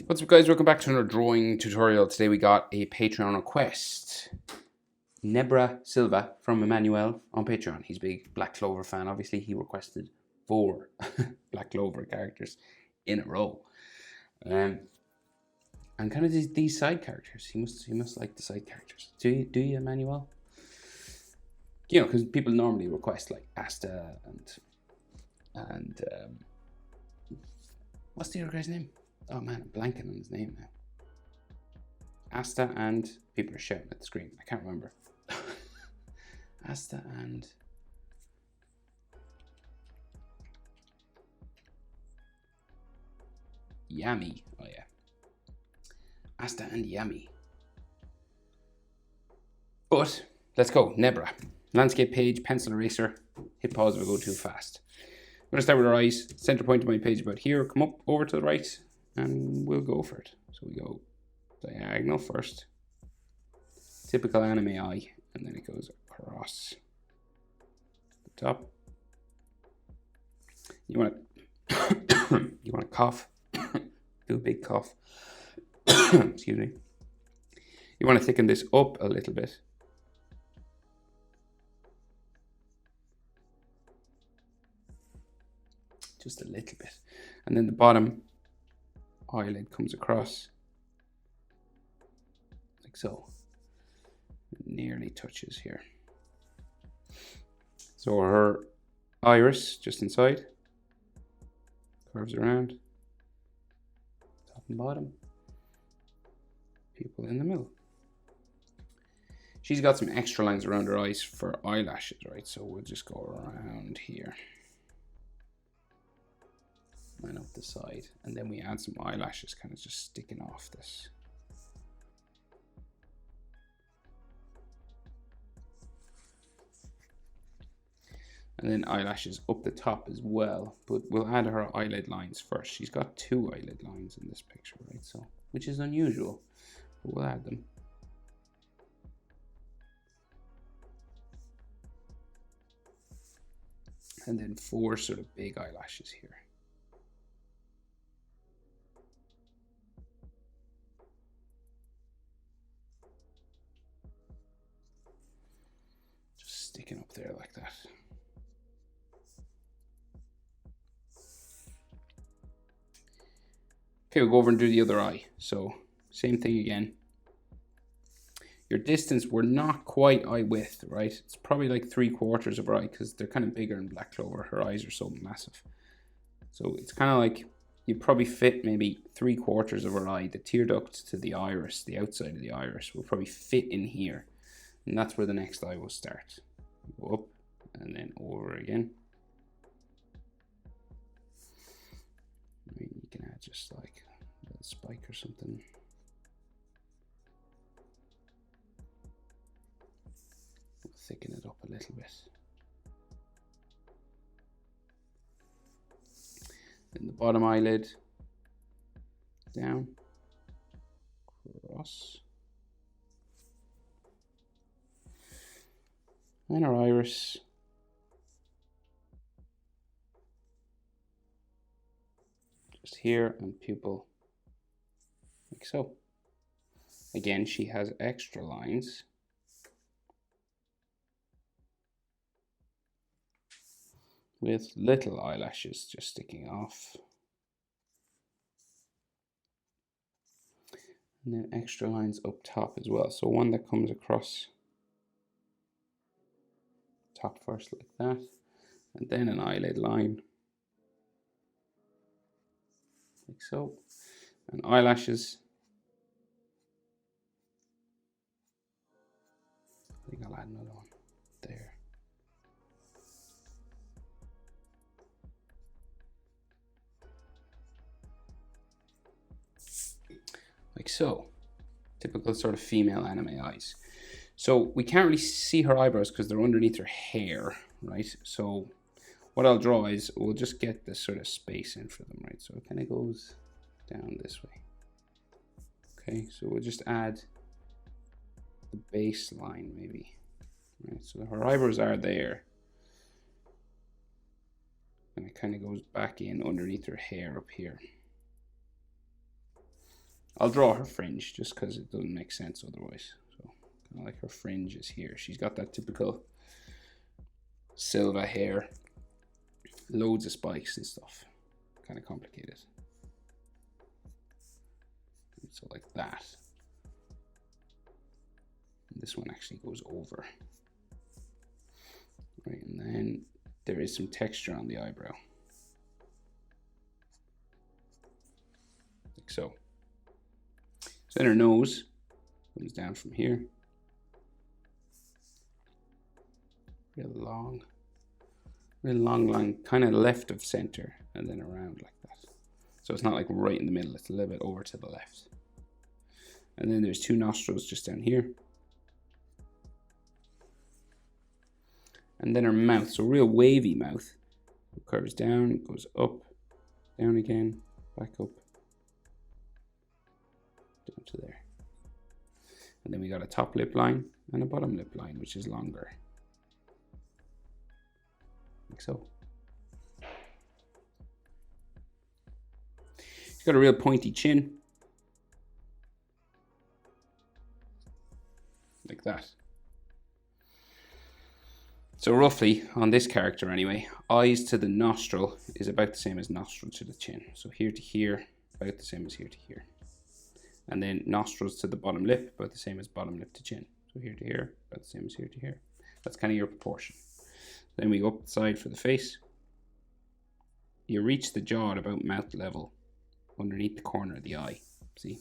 What's up, guys? Welcome back to another drawing tutorial. Today we got a Patreon request. Nebra Silva from Emmanuel on Patreon. He's a big Black Clover fan. Obviously, he requested 4 Black Clover characters in a row. And kind of these side characters. He must like the side characters. Do you, Emmanuel? You know, because people normally request like Asta and what's the other guy's name? Oh man, I'm blanking on his name now. Asta and people are shouting at the screen. I can't remember. Asta and Yami. Oh yeah. Asta and Yami. But let's go. Nebra. Landscape page, pencil eraser. Hit pause if I go too fast. I'm going to start with our eyes. Center point of my page about here. Come up over to the right and we'll go for it. So we go diagonal first. Typical anime eye. And then it goes across the top. You want to cough. Do a big cough. Excuse me. You want to thicken this up a little bit. Just a little bit. And then the bottom eyelid comes across like so. It nearly touches here. So her iris just inside, curves around, top and bottom, pupil in the middle. She's got some extra lines around her eyes for eyelashes, right? So we'll just go around here. And up the side, and then we add some eyelashes kind of just sticking off this. And then eyelashes up the top as well, but we'll add her eyelid lines first. She's got 2 eyelid lines in this picture, right? So, which is unusual, but we'll add them. And then 4 sort of big eyelashes here. Sticking up there like that. Okay, we'll go over and do the other eye. So same thing again. Your distance, we're not quite eye width, right? It's probably like 3/4 of her eye because they're kind of bigger in Black Clover. Her eyes are so massive. So it's kind of like you probably fit maybe 3/4 of her eye. The tear duct to the iris, the outside of the iris, will probably fit in here. And that's where the next eye will start. Go up and then over again. I mean, you can add just like a little spike or something. We'll thicken it up a little bit. Then the bottom eyelid down, across. And our iris. Just here, and pupil, like so. Again, she has extra lines. With little eyelashes just sticking off. And then extra lines up top as well. So one that comes across top first like that, and then an eyelid line like so, and eyelashes. I think I'll add another one there. Like so. Typical sort of female anime eyes. So we can't really see her eyebrows because they're underneath her hair, right? So what I'll draw is we'll just get this sort of space in for them, right? So it kind of goes down this way. Okay, so we'll just add the baseline maybe, right? So her eyebrows are there. And it kind of goes back in underneath her hair up here. I'll draw her fringe just because it doesn't make sense otherwise. So kind of like her fringe is here. She's got that typical Silva hair, loads of spikes and stuff. Kind of complicated. So like that. And this one actually goes over. Right, and then there is some texture on the eyebrow. Like so. So then her nose comes down from here. Real long line, kind of left of center, and then around like that. So it's not like right in the middle, it's a little bit over to the left. And then there's two nostrils just down here. And then her mouth, so real wavy mouth. It curves down, goes up, down again, back up, down to there. And then we got a top lip line and a bottom lip line, which is longer. Like so. She's got a real pointy chin. Like that. So roughly, on this character anyway, eyes to the nostril is about the same as nostril to the chin. So here to here, about the same as here to here. And then nostrils to the bottom lip, about the same as bottom lip to chin. So here to here, about the same as here to here. That's kind of your proportion. Then we go up the side for the face. You reach the jaw at about mouth level, underneath the corner of the eye. See?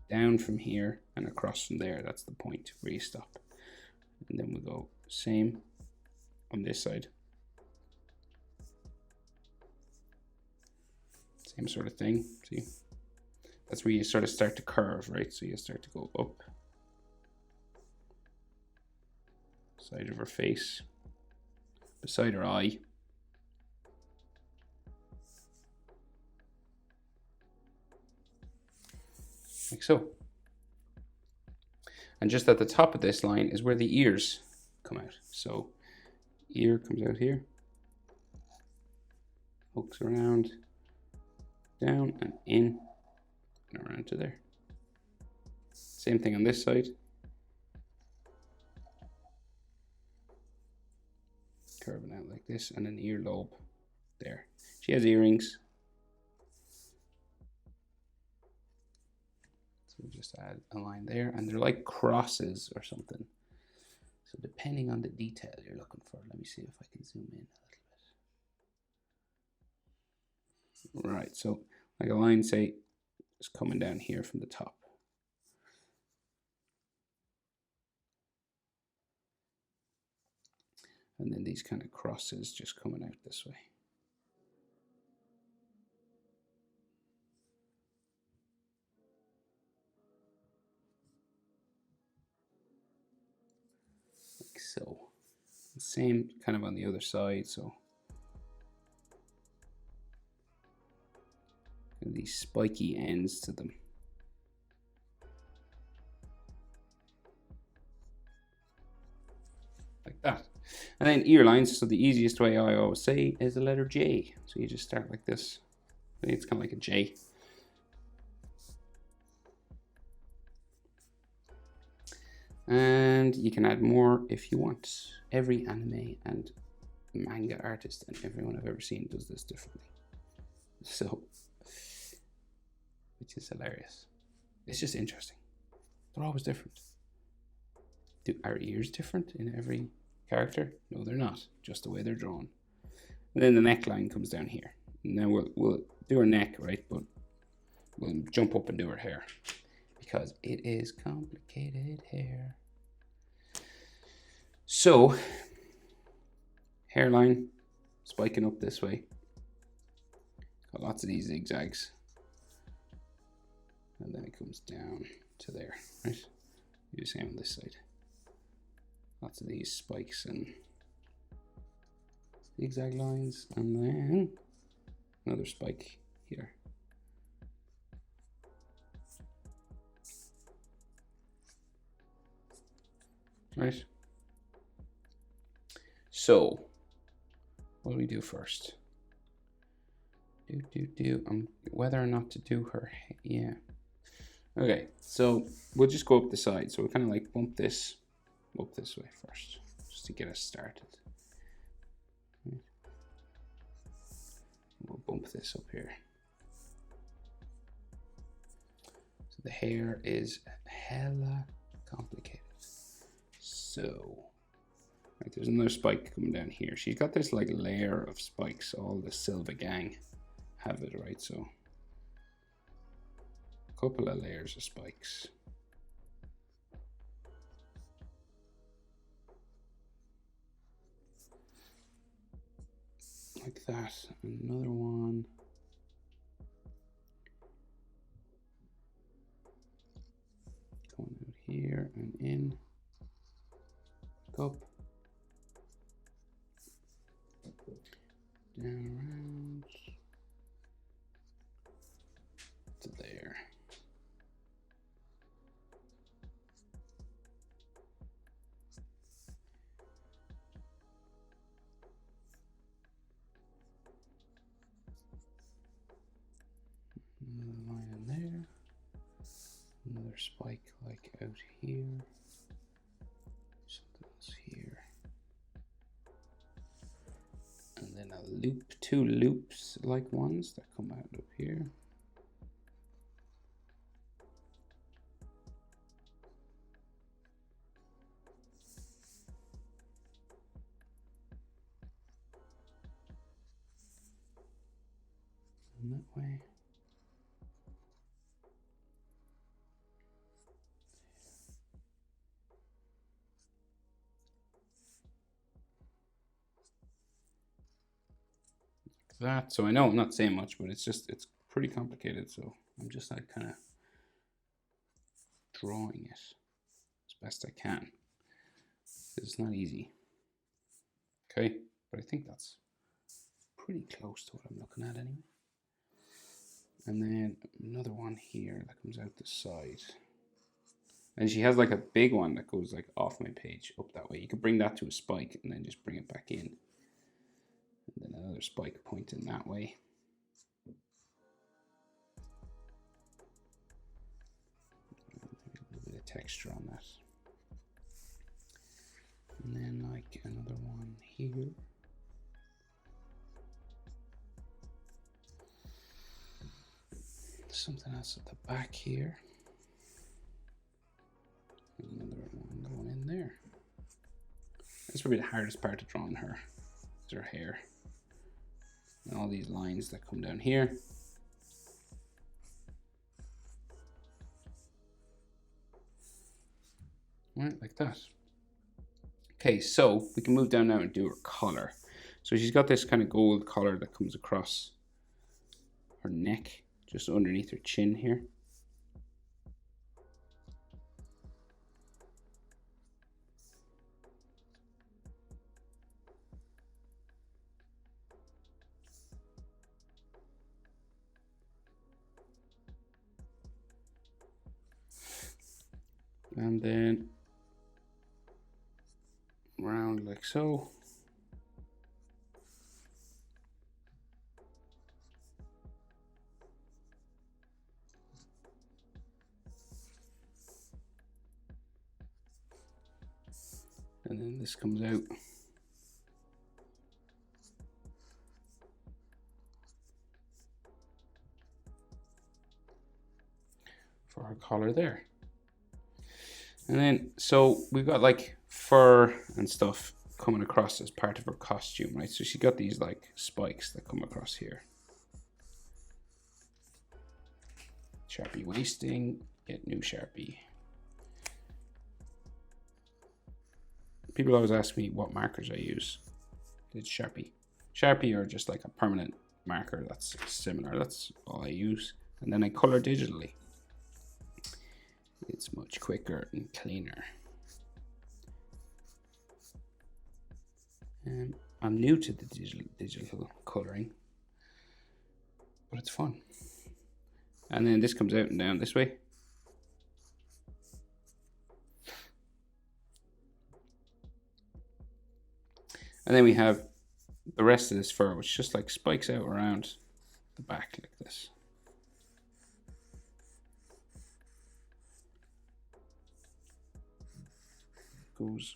Down from here and across from there, that's the point where you stop. And then we'll go same on this side. Same sort of thing, see? That's where you sort of start to curve, right? So you start to go up. Side of her face. Beside her eye. Like so. And just at the top of this line is where the ears come out. So ear comes out here, hooks around, down and in, and around to there. Same thing on this side. Curving out like this, and an earlobe there. She has earrings. So we'll just add a line there, and they're like crosses or something. So depending on the detail you're looking for, let me see if I can zoom in a little bit. Right, so like a line, say, is coming down here from the top. And then these kind of crosses just coming out this way. Like so. Same kind of on the other side, so. And these spiky ends to them. Like that. And then ear lines, so the easiest way I always say is the letter J. So you just start like this. I think it's kind of like a J. And you can add more if you want. Every anime and manga artist and everyone I've ever seen does this differently. So, which is hilarious. It's just interesting. They're always different. Are ears different in every character? No, they're not. Just the way they're drawn. And then the neckline comes down here. And then we'll do her neck, right? But we'll jump up and do her hair because it is complicated hair. So, hairline spiking up this way. Got lots of these zigzags. And then it comes down to there, right? Do the same on this side. Lots of these spikes and zigzag lines, and then another spike here. Right? So, what do we do first? Whether or not to do her, yeah. Okay, so we'll just go up the side. So we'll kind of like bump this up this way first, just to get us started. We'll bump this up here. So the hair is hella complicated. So, right, there's another spike coming down here. She's got this like layer of spikes. All the Silva gang have it, right? So, a couple of layers of spikes. Like that. Another one. Going out here and in. Up. Down around. To there. Another line in there. Another spike like out here. Something else here. And then a loop, two loops like ones that come out up here. And that way. That, so I know I'm not saying much, but it's pretty complicated, so I'm just like kind of drawing it as best I can. It's not easy. Okay, but I think that's pretty close to what I'm looking at anyway. And then another one here that comes out the side. And she has like a big one that goes like off my page up that way. You could bring that to a spike and then just bring it back in. And then another spike pointing that way. A little bit of texture on that. And then like another one here. Something else at the back here. Another one going in there. That's probably the hardest part of drawing her, is her hair. And all these lines that come down here. Right, like that. Okay, so we can move down now and do her collar. So she's got this kind of gold collar that comes across her neck, just underneath her chin here. And then round like so. And then this comes out. For our collar there. And then, so we've got like fur and stuff coming across as part of her costume, right? So she got these like spikes that come across here. Sharpie wasting, get new Sharpie. People always ask me what markers I use. It's Sharpie. Sharpie or just like a permanent marker that's similar. That's all I use. And then I color digitally. It's much quicker and cleaner. I'm new to the digital coloring, but it's fun. And then this comes out and down this way. And then we have the rest of this fur, which just like spikes out around the back like this. goes,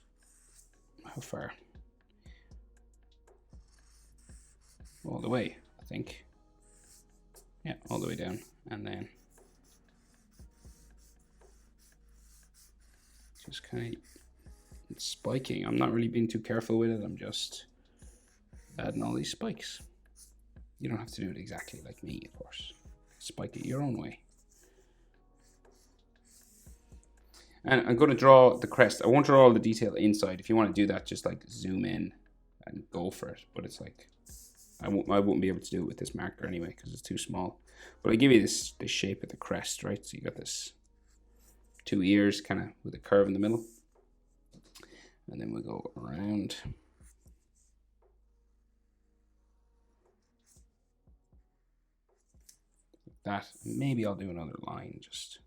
how far? All the way, I think. Yeah, all the way down. And then just kind of spiking. I'm not really being too careful with it. I'm just adding all these spikes. You don't have to do it exactly like me, of course. Spike it your own way. And I'm going to draw the crest. I won't draw all the detail inside. If you want to do that, just like zoom in and go for it. But it's like, I wouldn't be able to do it with this marker anyway because it's too small. But I give you this shape of the crest, right? So you got this 2 ears kind of with a curve in the middle. And then we'll go around. Like that. Maybe I'll do another line just.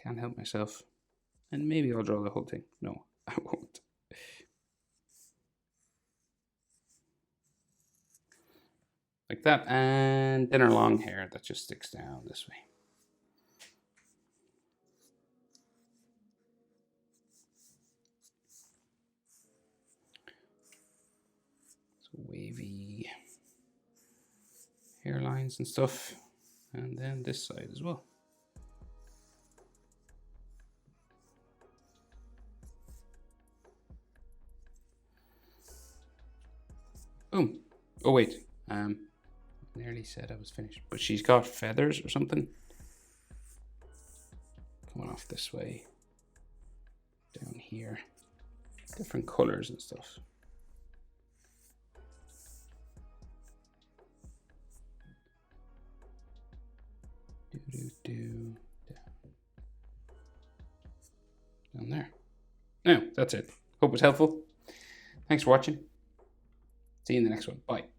Can't help myself. And maybe I'll draw the whole thing. No, I won't. Like that. And then our long hair that just sticks down this way. So wavy hairlines and stuff. And then this side as well. Boom. Oh wait, nearly said I was finished, but she's got feathers or something coming off this way, down here, different colors and stuff. Down there. Now, that's it. Hope it was helpful. Thanks for watching. See you in the next one. Bye.